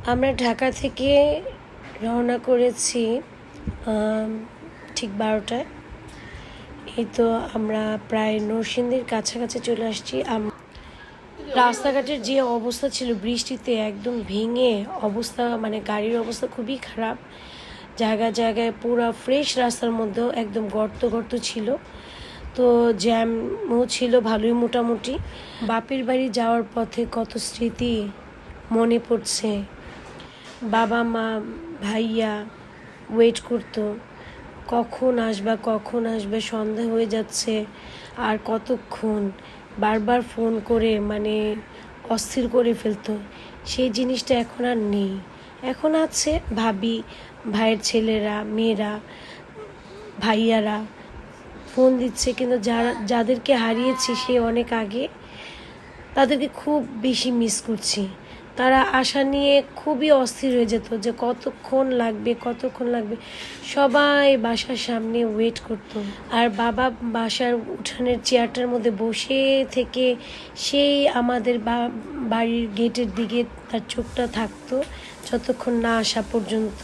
আমরা ঢাকা থেকে রওনা করেছি ঠিক 12টায়। এই তো আমরা প্রায় নরসিংদীর কাছাকাছি চলে আসছি। রাস্তাঘাটের যে অবস্থা ছিল বৃষ্টিতে একদম ভেঙে অবস্থা, মানে গাড়ির অবস্থা খুবই খারাপ। জায়গায় জায়গায় পুরো ফ্রেশ রাস্তার মধ্যেও একদম গর্ত গর্ত ছিল। তো জ্যামও ছিল ভালোই মোটামুটি। বাপের বাড়ি যাওয়ার পথে কত স্মৃতি মনে পড়ছে। বাবা মা ভাইয়া ওয়েট করতো, কখন আসবে, সন্ধ্যা হয়ে যাচ্ছে আর কতক্ষণ, বারবার ফোন করে মানে অস্থির করে ফেলতো। সেই জিনিসটা এখন আর নেই। এখন আছে ভাবি, ভাইয়ের ছেলেরা, মেয়েরা, ভাইয়ারা ফোন দিচ্ছে, কিন্তু যাদেরকে হারিয়েছি সে অনেক আগে, তাদেরকে খুব বেশি মিস করছি। তারা আশা নিয়ে খুবই অস্থির হয়ে যেত যে কতক্ষণ লাগবে। সবাই বাসার সামনে ওয়েট করত। আর বাবা বাসার উঠানের চেয়ারটার মধ্যে বসে থেকে সেই আমাদের বাড়ির গেটের দিকে তার চোখটা থাকতো যতক্ষণ না আসা পর্যন্ত।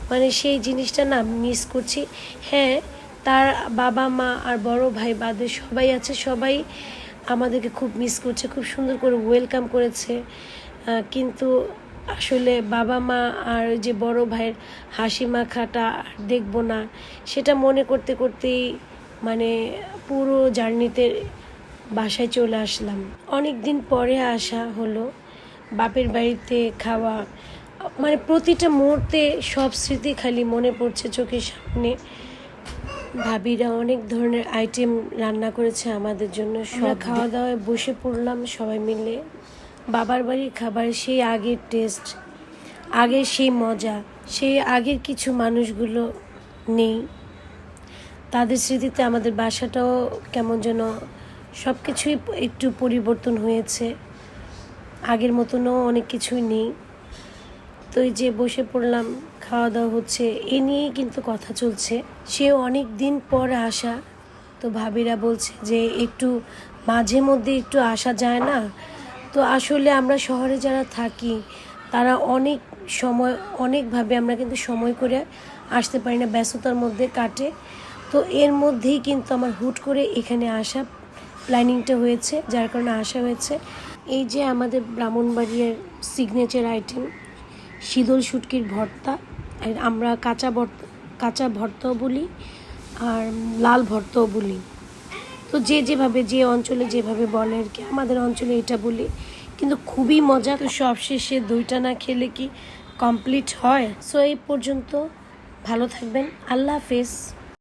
মানে সেই জিনিসটা না মিস করছি। হ্যাঁ, তার বাবা মা আর বড় ভাই বাদে সবাই আছে, সবাই আমাদেরকে খুব মিস করছে, খুব সুন্দর করে ওয়েলকাম করেছে। কিন্তু আসলে বাবা মা আর যে বড় ভাইয়ের হাসি মাখাটা দেখবো না, সেটা মনে করতে করতেই মানে পুরো জার্নিতে বাসায় চলে আসলাম। অনেক দিন পরে আসা হলো বাপের বাড়িতে খাওয়া, মানে প্রতিটা মুহূর্তে সব স্মৃতি খালি মনে পড়ছে চোখের সামনে। ভাবিরা অনেক ধরনের আইটেম রান্না করেছে আমাদের জন্য। সব খাওয়া দাওয়ায় বসে পড়লাম সবাই মিলে। বাবার বাড়ির খাবার সেই আগের টেস্ট, আগের সেই মজা, সেই আগের কিছু মানুষগুলো নেই। তাদের স্মৃতিতে আমাদের বাসাটাও কেমন যেন সব কিছুই একটু পরিবর্তন হয়েছে, আগের মতনও অনেক কিছুই নেই। তো এই যে বসে পড়লাম, খাওয়া দাওয়া হচ্ছে, এ নিয়েই কিন্তু কথা চলছে। সে অনেক দিন পর আসা, তো ভাবিরা বলছে যে একটু মাঝে মধ্যে একটু আসা যায় না। তো আসলে আমরা শহরে যারা থাকি তারা অনেকভাবে আমরা কিন্তু সময় করে আসতে পারি না, ব্যস্ততার মধ্যে কাটে। তো এর মধ্যেই কিন্তু আমার হুট করে এখানে আসা প্ল্যানিংটা হয়েছে, যার কারণে আসা হয়েছে। এই যে আমাদের ব্রাহ্মণবাড়িয়ার সিগনেচার আইটেম শীতল শুটকির ভর্তা, আর আমরা কাঁচা ভর্তাও বলি আর লাল ভর্তাও বলি। তো যেভাবে যে অঞ্চলে যেভাবে বলে আর কি, আমাদের অঞ্চলে এটা বলি, কিন্তু খুবই মজা। তো সবশেষে দুইটা না খেলে কি কমপ্লিট হয়? সো এই পর্যন্ত, ভালো থাকবেন, আল্লাহ হাফেজ।